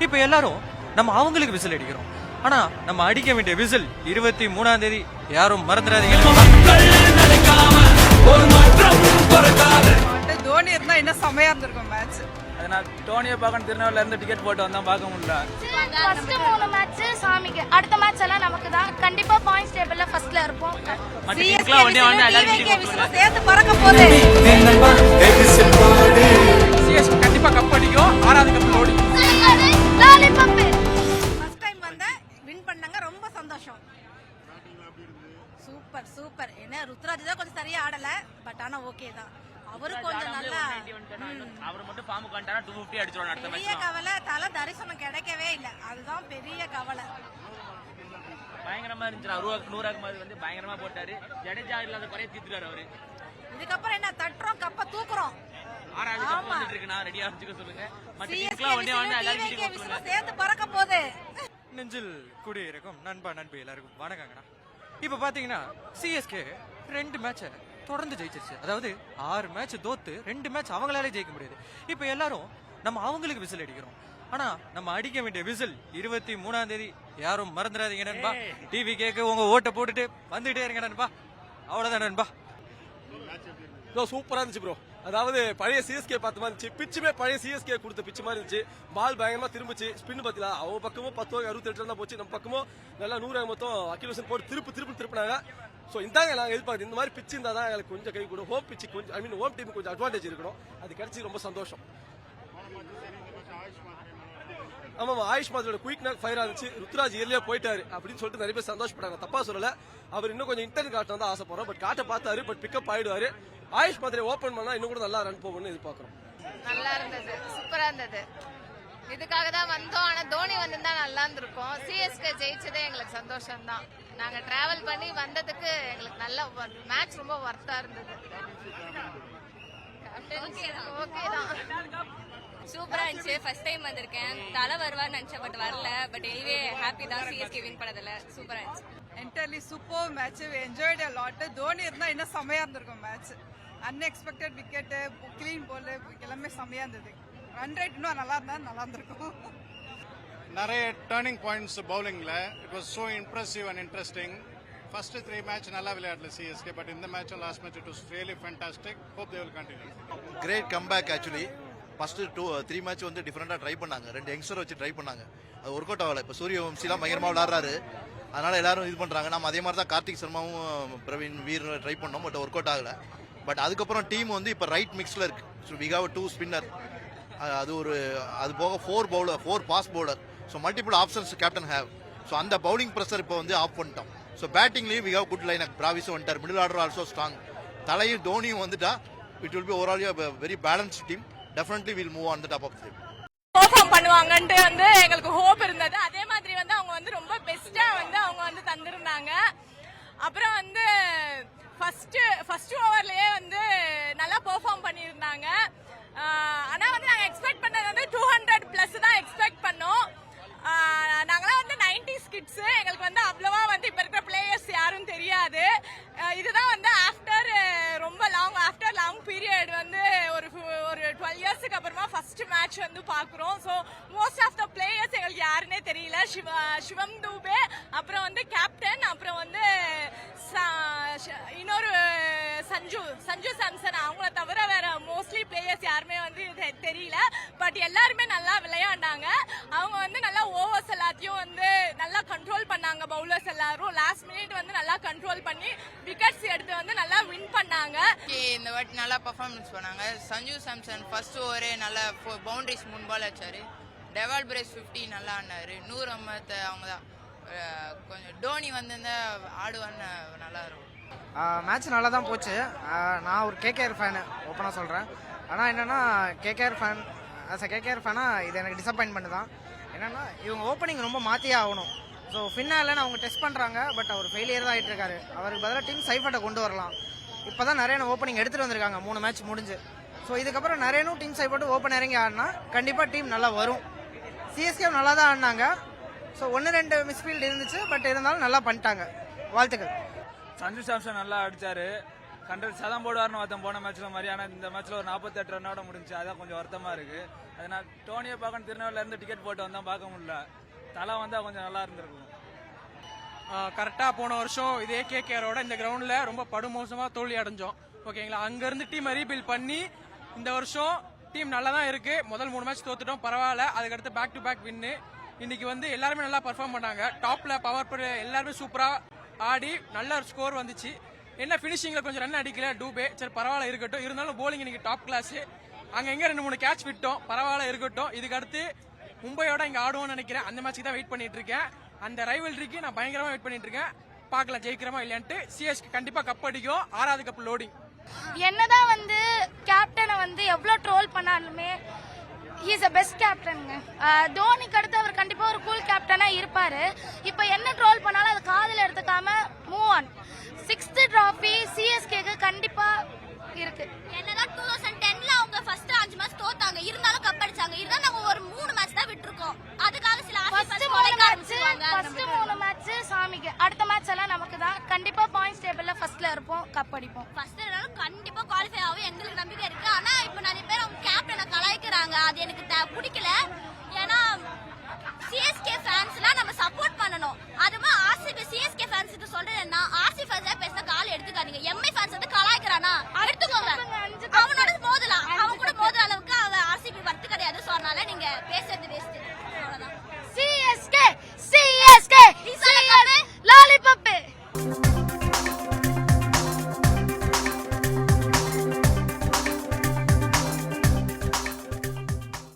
இப்ப எல்லாரும் நம்ம அவங்களுக்கு விசில் அடிக்கிறோம். ஆனா நம்ம அடிக்க வேண்டிய விசில் 23ஆம் தேதி யாரும் மறந்துடாதீங்க. தோனி இருந்தா என்ன செமையா இருந்திருக்கும் மேட்ச். அதனால தோனியை பார்க்கணும், திருநெல்வேலில இருந்து டிக்கெட் போட்டு வந்தா பார்க்க முடியல. ஃபர்ஸ்ட் 3 மேட்ச் சாமிக்கு, அடுத்த மேட்ச் எல்லாம் நமக்கு தான். கண்டிப்பா பாயிண்ட்ஸ் டேபிள்ல ஃபர்ஸ்ட்ல இருப்போம். சிஎஸ்கே வந்து சேர்த்து பறக்க போகுது. சிஎஸ்கே கண்டிப்பா கப் அடிக்கும், 6வது கப் ஓடி. லாலிபாப் ஃபர்ஸ்ட் டைம் வந்து வின் பண்ணாங்க, ரொம்ப சந்தோஷம். Super super. என்ன ருத்ராஜ் தான் கொஞ்சம் சரியா ஆடல, பட் ஆனா ஓகே தான். அவரு கொஞ்சம் நல்லா, அவர் மட்டும் ஃபார்ம் கண்டானா 250 அடிச்சுறான் அடுத்த மேட்ச். பெரிய கவலை தல தரிசனம் கிடைக்கவே இல்ல, அதுதான் பெரிய கவலை. பயங்கரமா இருந்துச்சு. 100 மாதிரி வந்து பயங்கரமா போட்டாரு. ஜடேஜா இல்லாத குறைய தீர்த்துறாரு அவரு. இதுக்கப்புறம் என்ன தட்டுறோம், கப்ப தூக்குறோம். 6வது கப் வந்துட்டு இருக்கு. நான் ரெடியா வச்சுக்க சொல்லுங்க. மத்த டீம்ஸ்லாம் ஒண்ணே ஒண்ணு எல்லாரும் வீட்டுக்கு போங்க. சேர்த்து பறக்க போகுது. நெஞ்சில் குடியிருக்கும் நண்பா நண்பி எல்லாருக்கும் வணக்கங்கடா. இப்ப பாத்தீங்கன்னா சிஎஸ்கே 2 மேட்ச தொடர்ந்து ஜெயிச்சிருச்சு. அதாவது 6 மேட்ச் தோத்து 2 மேட்ச் அவங்களாலே ஜெயிக்க முடியாது. இப்ப எல்லாரும் நம்ம அவங்களுக்கு விசில் அடிக்கிறோம். ஆனா நம்ம அடிக்க வேண்டிய விசில் 23ஆம் தேதி யாரும் மறந்துடாதீங்க நண்பா. டிவி கேக்கு உங்க ஓட்டை போட்டுட்டு வந்துட்டே இருங்க நண்பா. அவ்வளவுதான் நண்பா. சூப்பரா இருந்துச்சு ப்ரோ. அதாவது பழைய சிஎஸ்கே பார்த்த மாதிரி இருந்துச்சு. பிச்சுமே பழைய சிஎஸ்கே கொடுத்த பிச்சு மாதிரி இருந்துச்சு. பால் பயங்கரமா திரும்பிச்சு. ஸ்பின் பாத்தீங்களா, அவங்க பக்கமும் 10 68 தான் போச்சு. நம்ம பக்கமும் நல்லா 100 மொத்தம் அக்யூரேஷன் போட்டு திருப்பினாங்க. ஸோ இந்தாங்க நாங்கள் எதிர்பார்க்குறது. இந்த மாதிரி பிச்சு இருந்தால் தான் எங்களுக்கு கொஞ்சம் கை கூட ஹோம் பிச்சு கொஞ்சம் ஹோம் டீம் கொஞ்சம் அட்வான்டேஜ் இருக்கணும். அது கிடைச்சி ரொம்ப சந்தோஷம். ஆமாம், ஆயுஷ் மாதோட குயிக் நாக் ஃபயரா இருந்துச்சு. ருத்ராஜ் ஏர்லியா போயிட்டாரு அப்படின்னு சொல்லிட்டு நிறைய பேர் சந்தோஷப்பட்டாங்க. தப்பா சொல்லல, அவர் இன்னும் கொஞ்சம் இன்டர்ன் காட்டணும் தான் ஆசைப்படுறோம். பட் காட்ட பார்த்தாரு, பட் பிக்கப் ஆயிடுவாரு. ஆயுஷ் மாத்திரை ஓபன் பண்ணா இன்னும் கூட நல்லா ரன் போகணும்னு எதிர்பார்க்கிறோம். நல்லா இருந்தது, சூப்பரா இருந்தது. இதுக்காக தான் வந்தோம். ஆனா தோனி வந்திருந்தா நல்லா இருந்திருக்கும். சிஎஸ்கே ஜெயிச்சதே எங்களுக்கு சந்தோஷம் தான். நாங்க டிராவல் பண்ணி வந்ததுக்கு எங்களுக்கு நல்ல மேட்ச் ரொம்ப வர்த்தா இருந்தது. ஓகே தான், சூப்பரா இருந்துச்சு. ஃபர்ஸ்ட் டைம் வந்திருக்கேன். தலை வருவான்னு நினைச்சேன், பட் வரல. பட் எனிவே ஹாப்பி தான் சிஎஸ்கே வின் பண்ணதுல. சூப்பரா இருந்துச்சு. Entirely super match. we enjoyed a lot. Dhoni இருந்தா என்ன செமையா இருந்திருக்கும் மேட்ச். அன்எக்ஸ்பெக்டட் விக்கெட், கிளீன் பால் எல்லாமே செமையா இருந்தது. ரன் ரேட் இன்னும் நல்லா இருந்திருக்கும். நிறைய டர்னிங் பாயிண்ட்ஸ் பவுலிங்ல. It was so impressive and interesting. First 3 match நல்லா விளையாடல சிஎஸ்கே, பட் இந்த match last match it was really fantastic. Hope they will continue. Great comeback. Actually first 3 match வந்து டிஃபரெண்டா ட்ரை பண்ணாங்க. 2 யங்ஸ்டர் வச்சு ட்ரை பண்ணாங்க. அது work out ஆகல. இப்போ சூரியவம்சிலாம் பயங்கரமா விளையாடுறாரு, அதனால எல்லாரும் இது பண்றாங்க. நம்ம அதே மாதிரி தான் கார்த்திக் சர்மாவும் பிரவீன் வீர் ட்ரை பண்ணோம், பட் ஒர்க் அவுட் ஆகல. பட் அதுக்கப்புறம் டீம் வந்து இப்போ ரைட் மிக்ஸ்ல இருக்கு. ஸோ வி ஹேவ் 2 ஸ்பின்னர், அது போக 4 pace bowler. So multiple options captain have. So அந்த பவுலிங் ப்ரெஷர் இப்போ வந்து ஆஃப் பண்ணிட்டோம். ஸோ பேட்டிங்லேயும் வி ஹேவ் குட் லைன். பிராவிஸும் வந்துட்டார். Middle order also strong. தலையும் தோனியும் வந்துட்டா it will be overall very balanced team. Definitely will move on the top of the team. Perform பண்ணுவாங்கன்ட்டு வந்து எங்களுக்கு ஹோப் இருந்தது. அதே மாதிரி வந்து அவங்க வந்து ரொம்ப பெஸ்டா வந்து அவங்க வந்து தந்திருந்தாங்க. அப்புறம் வந்து ஃபர்ஸ்ட் ஓவர்லயே வந்து நல்லா பெர்ஃபார்ம் பண்ணியிருந்தாங்க. ஆனா வந்து நாங்க எக்ஸ்பெக்ட் பண்ணது வந்து 200+ தான் எக்ஸ்பெக்ட் பண்ணோம். நாங்களாம் வந்து 90s கிட்ஸ். எங்களுக்கு வந்து அவ்வளவா வந்து இப்ப இருக்கிற பிளேயர்ஸ் யாரும் தெரியாது. இதுதான் வந்து ரொம்ப லாங் பீரியட் வந்து ஒரு 12 இயர்ஸ்க்கு அப்புறமா ஃபர்ஸ்ட் மேட்ச் வந்து பாக்குறோம். So most of the players எங்களுக்கு யாருன்னே தெரியல. சிவம் தூபே, அப்புறம் வந்து கேப்டன், அப்புறம் வந்து இன்னொரு சஞ்சு சாம்சன். அவங்கள தவிர வேற மோஸ்ட்லி பிளேயர்ஸ் யாருமே வந்து தெரியல. பட் எல்லாருமே நல்லா விளையாண்டாங்க. அவங்க வந்து நல்லா ஓவர்ஸ் எல்லாத்தையும் வந்து நல்லா கண்ட்ரோல் பண்ணாங்க. பவுலர்ஸ் எல்லாரும் லாஸ்ட் மினிட் வந்து நல்லா கண்ட்ரோல் பண்ணி விக்கெட்ஸ் எடுத்து வந்து நல்லா வின் பண்ணாங்க. இந்த வாட்டி நல்லா பர்ஃபார்மன்ஸ் பண்ணாங்க. சஞ்சு சாம்சன் ஃபர்ஸ்ட் ஓவரே நல்லா பவுண்டரிஸ் 3 பால் அடிச்சாரு. டெவால் பிரேஸ் 50 நல்லா ஆடினாரு. 100 அம்மத்தை அவங்க தான். கொஞ்சம் டோனி வந்து ஆடுவான்னு நல்லா இருக்கும். மேட்ச் நல்லா தான் போச்சு. நான் ஒரு கேகேஆர் ஃபேனு, ஓப்பனாக சொல்கிறேன். ஆனால் என்னென்னா KKR fan, as a KKR ஃபேனாக இது எனக்கு டிசப்பாயின்மெண்ட் தான். என்னென்னா இவங்க ஓப்பனிங் ரொம்ப மாற்றியே ஆகணும். ஸோ ஃபின்னாலன்னு அவங்க டெஸ்ட் பண்ணுறாங்க, பட் அவர் ஃபெயிலியர் தான் ஆகிட்டு இருக்காரு. அவருக்கு பதிலாக டீம் சைஃபர்ட்டை கொண்டு வரலாம். இப்போ தான் நிறைய ஓப்பனிங் எடுத்துகிட்டு வந்திருக்காங்க 3 மேட்ச் முடிஞ்சு. ஸோ இதுக்கப்புறம் நிறையனும் டீம் சைஃபர்ட்டு ஓப்பன் இறங்கி ஆடினா கண்டிப்பாக டீம் நல்லா வரும். சிஎஸ்கே நல்லா தான் ஆடினாங்க. ஸோ 1-2 மிஸ்ஃபீல்டு இருந்துச்சு, பட் இருந்தாலும் நல்லா பண்ணிட்டாங்க. வாழ்த்துக்கள். சஞ்சு சாம்சன் நல்லா அடிச்சாரு. 100 தான் போடுவார்னு ஒருத்தன் போன மேட்ச்ல மாதிரி. ஆனா இந்த மேட்ச்ல ஒரு 48 ரன்னோட முடிஞ்சு. அதான் கொஞ்சம் வருத்தமா இருக்கு. அதனால டோனியை பார்க்கணும் திருநெல்வேலியில இருந்து டிக்கெட் போட்டு வந்தா பார்க்க முடியல. தலை வந்தா கொஞ்சம் நல்லா இருந்திருக்கும். கரெக்டா போன வருஷம் இதே கேகேஆரோட இந்த கிரவுண்ட்ல ரொம்ப படுமோசமா தோல்வி அடைஞ்சோம். ஓகேங்களா, அங்க இருந்து டீமை ரீபில்ட் பண்ணி இந்த வருஷம் டீம் நல்லா தான் இருக்கு. முதல் 3 மேட்ச் தோத்துட்டோம், பரவாயில்ல. அதுக்கடுத்து பேக் டு பேக் வின்னு. இன்னைக்கு வந்து எல்லாருமே நல்லா பர்ஃபார்ம் பண்ணாங்க. டாப்ல பவர் பிளே எல்லாருமே சூப்பரா ஆடி நல்ல ஒரு ஸ்கோர் வந்துச்சு. என்ன பினிஷிங்ல கொஞ்சம் ரன் அடிக்கல டூபே, சரி பரவாயில்ல இருக்கட்டும். இருந்தாலும் போலிங் இன்னைக்கு டாப் கிளாஸ். அங்க எங்க 2-3 கேட்ச் விட்டோம், பரவாயில்ல இருக்கட்டும். இதுக்கு அடுத்து மும்பையோட இங்க ஆடுவோம்னு நினைக்கிறேன். அந்த மேட்ச்சுக்கு தான் வெயிட் பண்ணிட்டு இருக்கேன். அந்த ரைவல்ரிக்கு நான் பயங்கரமா வெயிட் பண்ணிட்டு இருக்கேன். பார்க்கலாம் ஜெயிக்கிறோமா இல்லையான்ட்டு. சிஎஸ்கே கண்டிப்பா கப் அடிக்கும். 6வது கப் லோடிங். என்னதான் வந்து கேப்டனை வந்து எவ்வளோ ட்ரோல் பண்ணாலுமே ஹீஸ் அ பெஸ்ட் கேப்டனுங்க. தோனிக்கு அடுத்து அவர் கண்டிப்பா ஒரு கூல் கேப்டனா இருப்பாரு. இப்போ என்ன ட்ரோல் பண்ணாலும் அது காதில் எடுத்துக்காம மூவ் ஆன். 6th டிராஃபி சிஎஸ்கேக்கு கண்டிப்பா இருக்கு. என்னதான் 2010ல அவங்க ஃபர்ஸ்ட் 5 மேட்ச் தோத்தாங்க, இருந்தாலும் கப் அடிச்சாங்க. இருந்தாலும் நம்ம ஒரு 3 மேட்ச் தான் விட்டுருக்கோம். அதுக்காக சில ஃபர்ஸ்ட் 3 மேட்ச் சாமிக்கு, அடுத்த மேட்ச் எல்லாம் நமக்கு தான். கண்டிப்பா பாயிண்ட்ஸ் டேபிள்ல ஃபர்ஸ்ட்ல இருப்போம், கப் அடிப்போம். ஃபர்ஸ்ட் கண்டிப்பா குவாலிஃபை ஆகும் எங்களுக்கு நம்பிக்கை இருக்கு. ஆனா இப்போ நிறைய பேர் அவங்க கேப்டனை கலாய்க்கிறாங்க, அது எனக்கு பிடிக்கல. ஏன்னா சிஎஸ்கே ஃபேன்ஸ்லாம் நம்ம சப்போர்ட் பண்ணணும். அதுவும் ஆர்சிபி சிஎஸ்கே ஃபேன்ஸ் சொல்றேன்னா